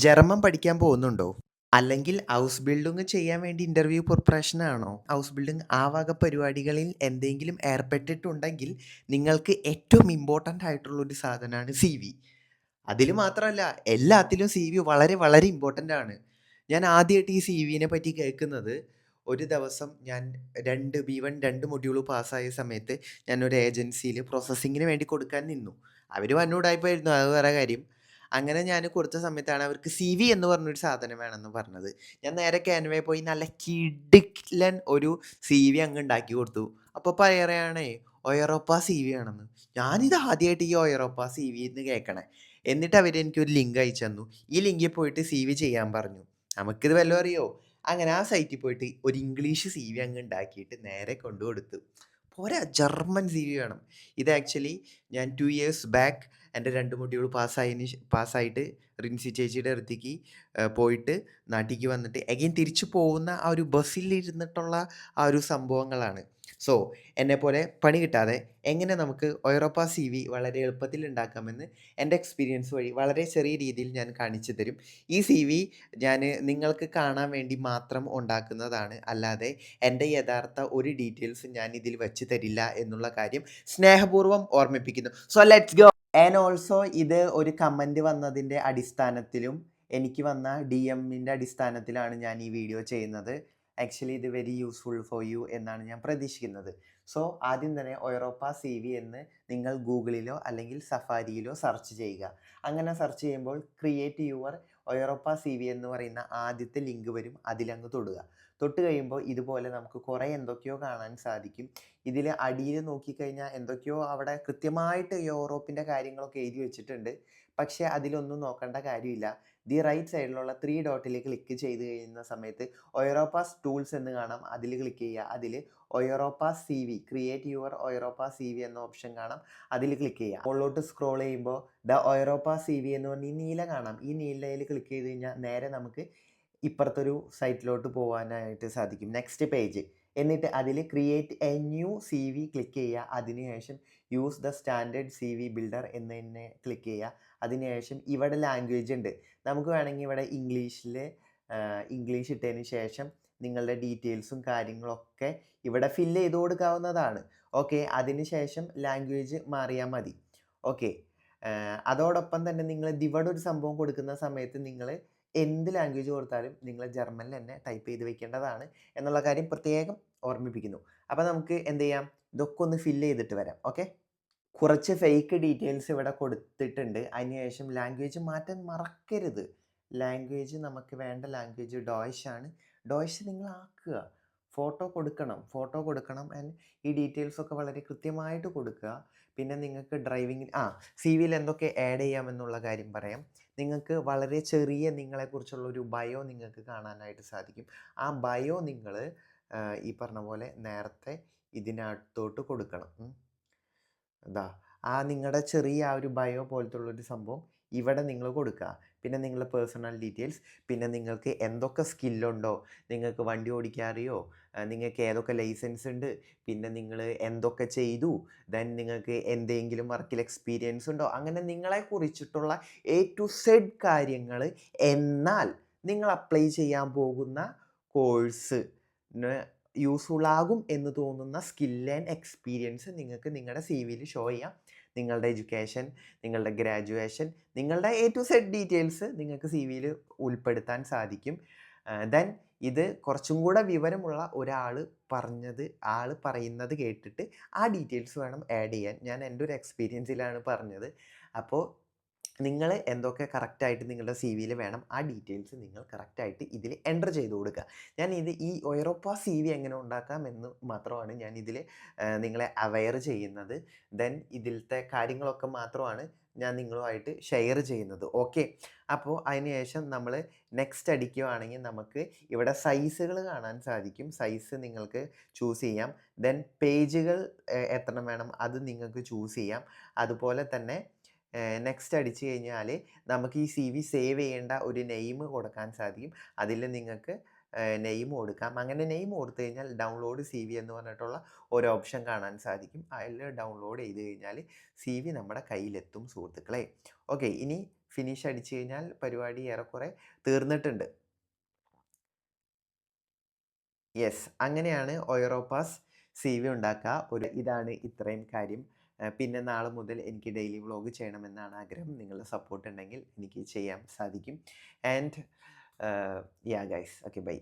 German പഠിക്കാൻ പോകുന്നുണ്ടോ? അല്ലെങ്കിൽ ഹൗസ് ബിൽഡിംഗ് ചെയ്യാൻ വേണ്ടി ഇന്റർവ്യൂ പ്രിപ്പറേഷൻ ആണോ? ഹൗസ് ബിൽഡിംഗ് ആ വക പരിപാടികളിൽ എന്തെങ്കിലും ഏർപ്പെട്ടിട്ടുണ്ടെങ്കിൽ നിങ്ങൾക്ക് ഏറ്റവും ഇമ്പോർട്ടന്റ് ആയിട്ടുള്ള ഒരു സാധനമാണ് സിവി. അതിൽ മാത്രമല്ല, എല്ലാത്തിലും സിവി വളരെ വളരെ ഇമ്പോർട്ടന്റ് ആണ്. ഞാൻ ആദ്യമായിട്ട് ഈ സിവിനെ പറ്റി കേൾക്കുന്നത് ഒരു ദിവസം ഞാൻ B1 2 മൊഡ്യൂൾ പാസ്സായ സമയത്ത് ഞാൻ ഒരു ഏജൻസിയിൽ പ്രോസസ്സിങ്ങിന് വേണ്ടി കൊടുക്കാൻ നിന്നു. അവർ വന്നുകൂടായ്പായിരുന്നു, അത് വേറെ കാര്യം. അങ്ങനെ ഞാൻ കൊടുത്ത സമയത്താണ് അവർക്ക് സിവി എന്ന് പറഞ്ഞൊരു സാധനം വേണമെന്ന് പറഞ്ഞത്. ഞാൻ നേരെ ക്യാൻവയിൽ പോയി നല്ല കിടിലൻ ഒരു സിവി അങ്ങ് ഉണ്ടാക്കി കൊടുത്തു. അപ്പോൾ പറയണേ ഒയറോപ്പ സിവി ആണെന്ന്. ഞാനിത് ആദ്യമായിട്ട് ഈ ഒയറോപ്പ സിവി എന്ന് കേൾക്കണേ. എന്നിട്ട് അവർ എനിക്കൊരു ലിങ്ക് അയച്ചു തന്നു. ഈ ലിങ്കിൽ പോയിട്ട് സിവി ചെയ്യാൻ പറഞ്ഞു. നമുക്കിത് വല്ലതും അറിയോ? അങ്ങനെ ആ സൈറ്റിൽ പോയിട്ട് ഒരു ഇംഗ്ലീഷ് സിവി അങ്ങ് ഉണ്ടാക്കിയിട്ട് നേരെ കൊണ്ടു കൊടുത്തു. പോരാ, ജർമ്മൻ സിവി വേണം. ഇത് ആക്ച്വലി ഞാൻ 2 ഇയേഴ്സ് ബാക്ക് എൻ്റെ 2 മൊഡ്യൂൾ പാസ്സായിട്ട് റിൻസി ചേച്ചിയുടെ അടുത്തേക്ക് പോയിട്ട് നാട്ടിലേക്ക് വന്നിട്ട് എഗെയിൻ തിരിച്ചു പോകുന്ന ആ ഒരു ബസ്സിലിരുന്നിട്ടുള്ള ആ ഒരു സംഭവങ്ങളാണ്. സോ എന്നെപ്പോലെ പണി കിട്ടാതെ എങ്ങനെ നമുക്ക് ഒയറോപ്പ സിവി വളരെ എളുപ്പത്തിൽ ഉണ്ടാക്കാമെന്ന് എൻ്റെ എക്സ്പീരിയൻസ് വഴി വളരെ ചെറിയ രീതിയിൽ ഞാൻ കാണിച്ചു തരും. ഈ സിവി ഞാൻ നിങ്ങൾക്ക് കാണാൻ വേണ്ടി മാത്രം ഉണ്ടാക്കുന്നതാണ്. അല്ലാതെ എൻ്റെ യഥാർത്ഥ ഒരു ഡീറ്റെയിൽസും ഞാൻ ഇതിൽ വെച്ച് തരില്ല എന്നുള്ള കാര്യം സ്നേഹപൂർവ്വം ഓർമ്മിപ്പിക്കുന്നു. So let's go. And also ഇത് ഒരു കമൻറ്റ് വന്നതിൻ്റെ അടിസ്ഥാനത്തിലും എനിക്ക് വന്ന DMൻ്റെ അടിസ്ഥാനത്തിലാണ് ഞാൻ ഈ വീഡിയോ ചെയ്യുന്നത്. ആക്ച്വലി ഇത് വെരി യൂസ്ഫുൾ ഫോർ യു എന്നാണ് ഞാൻ പ്രതീക്ഷിക്കുന്നത്. സോ ആദ്യം തന്നെ ഒയറോപ്പ സിവി എന്ന് നിങ്ങൾ ഗൂഗിളിലോ അല്ലെങ്കിൽ സഫാരിയിലോ സെർച്ച് ചെയ്യുക. അങ്ങനെ സെർച്ച് ചെയ്യുമ്പോൾ ക്രിയേറ്റ് യുവർ ഒയറോപ്പ സിവി എന്ന് പറയുന്ന ആദ്യത്തെ ലിങ്ക് വരും. അതിലങ്ങ് തൊടുക. തൊട്ട് കഴിയുമ്പോൾ ഇതുപോലെ നമുക്ക് കുറേ എന്തൊക്കെയോ കാണാൻ സാധിക്കും. ഇതിൽ അടിയിൽ നോക്കിക്കഴിഞ്ഞാൽ എന്തൊക്കെയോ അവിടെ കൃത്യമായിട്ട് യൂറോപ്പിൻ്റെ കാര്യങ്ങളൊക്കെ എഴുതി വെച്ചിട്ടുണ്ട്. പക്ഷേ അതിലൊന്നും നോക്കേണ്ട കാര്യമില്ല. ദി റൈറ്റ് സൈഡിലുള്ള 3 ഡോട്ടിൽ ക്ലിക്ക് ചെയ്ത് കഴിയുന്ന സമയത്ത് ഒയറോപ്പ ടൂൾസ് എന്ന് കാണാം. അതിൽ ക്ലിക്ക് ചെയ്യുക. അതിൽ ഒയറോപ്പ സിവി, ക്രിയേറ്റ് യുവർ ഒയറോപ്പ സിവി എന്ന ഓപ്ഷൻ കാണാം. അതിൽ ക്ലിക്ക് ചെയ്യുക. മുകളിലോട്ട് സ്ക്രോൾ ചെയ്യുമ്പോൾ ദ ഒയറോപ്പ സിവി എന്ന് പറഞ്ഞ് ഈ നീല കാണാം. ഈ നീലയിൽ ക്ലിക്ക് ചെയ്ത് കഴിഞ്ഞാൽ നേരെ നമുക്ക് ഇപ്പുറത്തൊരു സൈറ്റിലോട്ട് പോകാനായിട്ട് സാധിക്കും. Next page. എന്നിട്ട് അതിൽ create a new CV click ചെയ്യുക. അതിനുശേഷം use the standard CV builder എന്ന് തന്നെ ക്ലിക്ക് ചെയ്യുക. അതിനുശേഷം ഇവിടെ ലാംഗ്വേജ് ഉണ്ട്. നമുക്ക് വേണമെങ്കിൽ ഇവിടെ ഇംഗ്ലീഷ് ഇട്ടതിന് ശേഷം നിങ്ങളുടെ ഡീറ്റെയിൽസും കാര്യങ്ങളൊക്കെ ഇവിടെ ഫില്ല് ചെയ്ത് കൊടുക്കാവുന്നതാണ്. ഓക്കെ, അതിനുശേഷം ലാംഗ്വേജ് മാറിയാൽ മതി. ഓക്കെ, അതോടൊപ്പം തന്നെ നിങ്ങൾ ഇവിടെ ഒരു സംഭവം കൊടുക്കുന്ന സമയത്ത് നിങ്ങൾ എന്ത് ലാംഗ്വേജ് കൊടുത്താലും നിങ്ങൾ ജർമ്മനിൽ തന്നെ ടൈപ്പ് ചെയ്ത് വെക്കേണ്ടതാണ് എന്നുള്ള കാര്യം പ്രത്യേകം ഓർമ്മിപ്പിക്കുന്നു. അപ്പോൾ നമുക്ക് എന്ത് ചെയ്യാം, ഇതൊക്കെ ഒന്ന് ഫില്ല് ചെയ്തിട്ട് വരാം. ഓക്കെ, കുറച്ച് ഫേക്ക് ഡീറ്റെയിൽസ് ഇവിടെ കൊടുത്തിട്ടുണ്ട്. അതിനുശേഷം ലാംഗ്വേജ് മാറ്റാൻ മറക്കരുത്. ലാംഗ്വേജ് നമുക്ക് വേണ്ട ലാംഗ്വേജ് ഡോയിഷ് ആണ്. ഡോയിഷ് നിങ്ങൾ ആക്കുക. ഫോട്ടോ കൊടുക്കണം ആൻഡ് ഈ ഡീറ്റെയിൽസൊക്കെ വളരെ കൃത്യമായിട്ട് കൊടുക്കുക. പിന്നെ നിങ്ങൾക്ക് ഡ്രൈവിംഗ് സി വിയിൽ എന്തൊക്കെ ആഡ് ചെയ്യാമെന്നുള്ള കാര്യം പറയാം. നിങ്ങൾക്ക് വളരെ ചെറിയ നിങ്ങളെക്കുറിച്ചുള്ള ഒരു ബയോ നിങ്ങൾക്ക് കാണാനായിട്ട് സാധിക്കും. ആ ബയോ നിങ്ങൾ ഈ പറഞ്ഞ പോലെ നേരത്തെ ഇതിനകത്തോട്ട് കൊടുക്കണം. നിങ്ങളുടെ ചെറിയ ആ ഒരു ബയോ പോലത്തുള്ളൊരു സംഭവം ഇവിടെ നിങ്ങൾ കൊടുക്കുക. പിന്നെ നിങ്ങളുടെ പേഴ്സണൽ ഡീറ്റെയിൽസ്, പിന്നെ നിങ്ങൾക്ക് എന്തൊക്കെ സ്കില്ലുണ്ടോ, നിങ്ങൾക്ക് വണ്ടി ഓടിക്കാൻ അറിയോ, നിങ്ങൾക്ക് ഏതൊക്കെ ലൈസൻസ് ഉണ്ട്, പിന്നെ നിങ്ങൾ എന്തൊക്കെ ചെയ്തു, ദെൻ നിങ്ങൾക്ക് എന്തെങ്കിലും വർക്കിൽ എക്സ്പീരിയൻസ് ഉണ്ടോ, അങ്ങനെ നിങ്ങളെക്കുറിച്ചിട്ടുള്ള A to Z കാര്യങ്ങൾ. എന്നാൽ നിങ്ങൾ അപ്ലൈ ചെയ്യാൻ പോകുന്ന കോഴ്സിന് യൂസ്ഫുൾ ആകും എന്ന് തോന്നുന്ന സ്കിൽ ആൻഡ് എക്സ്പീരിയൻസ് നിങ്ങൾക്ക് നിങ്ങളുടെ CVയിൽ ഷോ ചെയ്യാം. നിങ്ങളുടെ എഡ്യൂക്കേഷൻ, നിങ്ങളുടെ ഗ്രാജുവേഷൻ, നിങ്ങളുടെ A to Z ഡീറ്റെയിൽസ് നിങ്ങൾക്ക് CVയിൽ ഉൾപ്പെടുത്താൻ സാധിക്കും. ദെൻ ഇത് കുറച്ചും കൂടെ വിവരമുള്ള ഒരാൾ പറയുന്നത് കേട്ടിട്ട് ആ ഡീറ്റെയിൽസ് വേണം ആഡ് ചെയ്യാൻ. ഞാൻ എൻ്റെ ഒരു എക്സ്പീരിയൻസിലാണ് പറഞ്ഞത്. അപ്പോൾ നിങ്ങൾ എന്തൊക്കെ കറക്റ്റായിട്ട് നിങ്ങളുടെ CVയിൽ വേണം ആ ഡീറ്റെയിൽസ് നിങ്ങൾ കറക്റ്റായിട്ട് ഇതിൽ എൻ്റർ ചെയ്ത് കൊടുക്കുക. ഈ ഒയറോപ്പ CV എങ്ങനെ ഉണ്ടാക്കാം എന്ന് മാത്രമാണ് ഞാൻ ഇതിൽ നിങ്ങളെ അവെയർ ചെയ്യുന്നത്. ദെൻ ഇതിലത്തെ കാര്യങ്ങളൊക്കെ മാത്രമാണ് ഞാൻ നിങ്ങളുമായിട്ട് ഷെയർ ചെയ്യുന്നത്. ഓക്കെ, അപ്പോൾ അതിനുശേഷം നമ്മൾ നെക്സ്റ്റ് അടിക്കുകയാണെങ്കിൽ നമുക്ക് ഇവിടെ സൈസുകൾ കാണാൻ സാധിക്കും. സൈസ് നിങ്ങൾക്ക് ചൂസ് ചെയ്യാം. ദെൻ പേജുകൾ എത്ര വേണം അത് നിങ്ങൾക്ക് ചൂസ് ചെയ്യാം. അതുപോലെ തന്നെ നെക്സ്റ്റ് അടിച്ചു കഴിഞ്ഞാൽ നമുക്ക് ഈ CV സേവ് ചെയ്യേണ്ട ഒരു നെയിം കൊടുക്കാൻ സാധിക്കും. അതിൽ നിങ്ങൾക്ക് നെയിം കൊടുക്കാം. അങ്ങനെ നെയിം കൊടുത്തു കഴിഞ്ഞാൽ ഡൗൺലോഡ് CV എന്ന് പറഞ്ഞിട്ടുള്ള ഒരു ഓപ്ഷൻ കാണാൻ സാധിക്കും. അതിൽ ഡൗൺലോഡ് ചെയ്ത് കഴിഞ്ഞാൽ CV നമ്മുടെ കയ്യിലെത്തും സുഹൃത്തുക്കളെ. ഓക്കെ, ഇനി ഫിനിഷ് അടിച്ചു കഴിഞ്ഞാൽ പരിപാടി ഏറെക്കുറെ തീർന്നിട്ടുണ്ട്. യെസ്. അങ്ങനെയാണ് ഒയറോപ്പാസ് സിവി ഉണ്ടാക്കുക. ഇതാണ് ഇത്രയും കാര്യം. പിന്നെ നാളെ മുതൽ എനിക്ക് ഡെയിലി വ്ലോഗ് ചെയ്യണമെന്നാണ് ആഗ്രഹം. നിങ്ങളുടെ സപ്പോർട്ട് ഉണ്ടെങ്കിൽ എനിക്ക് ചെയ്യാൻ സാധിക്കും. And yeah guys. Okay bye.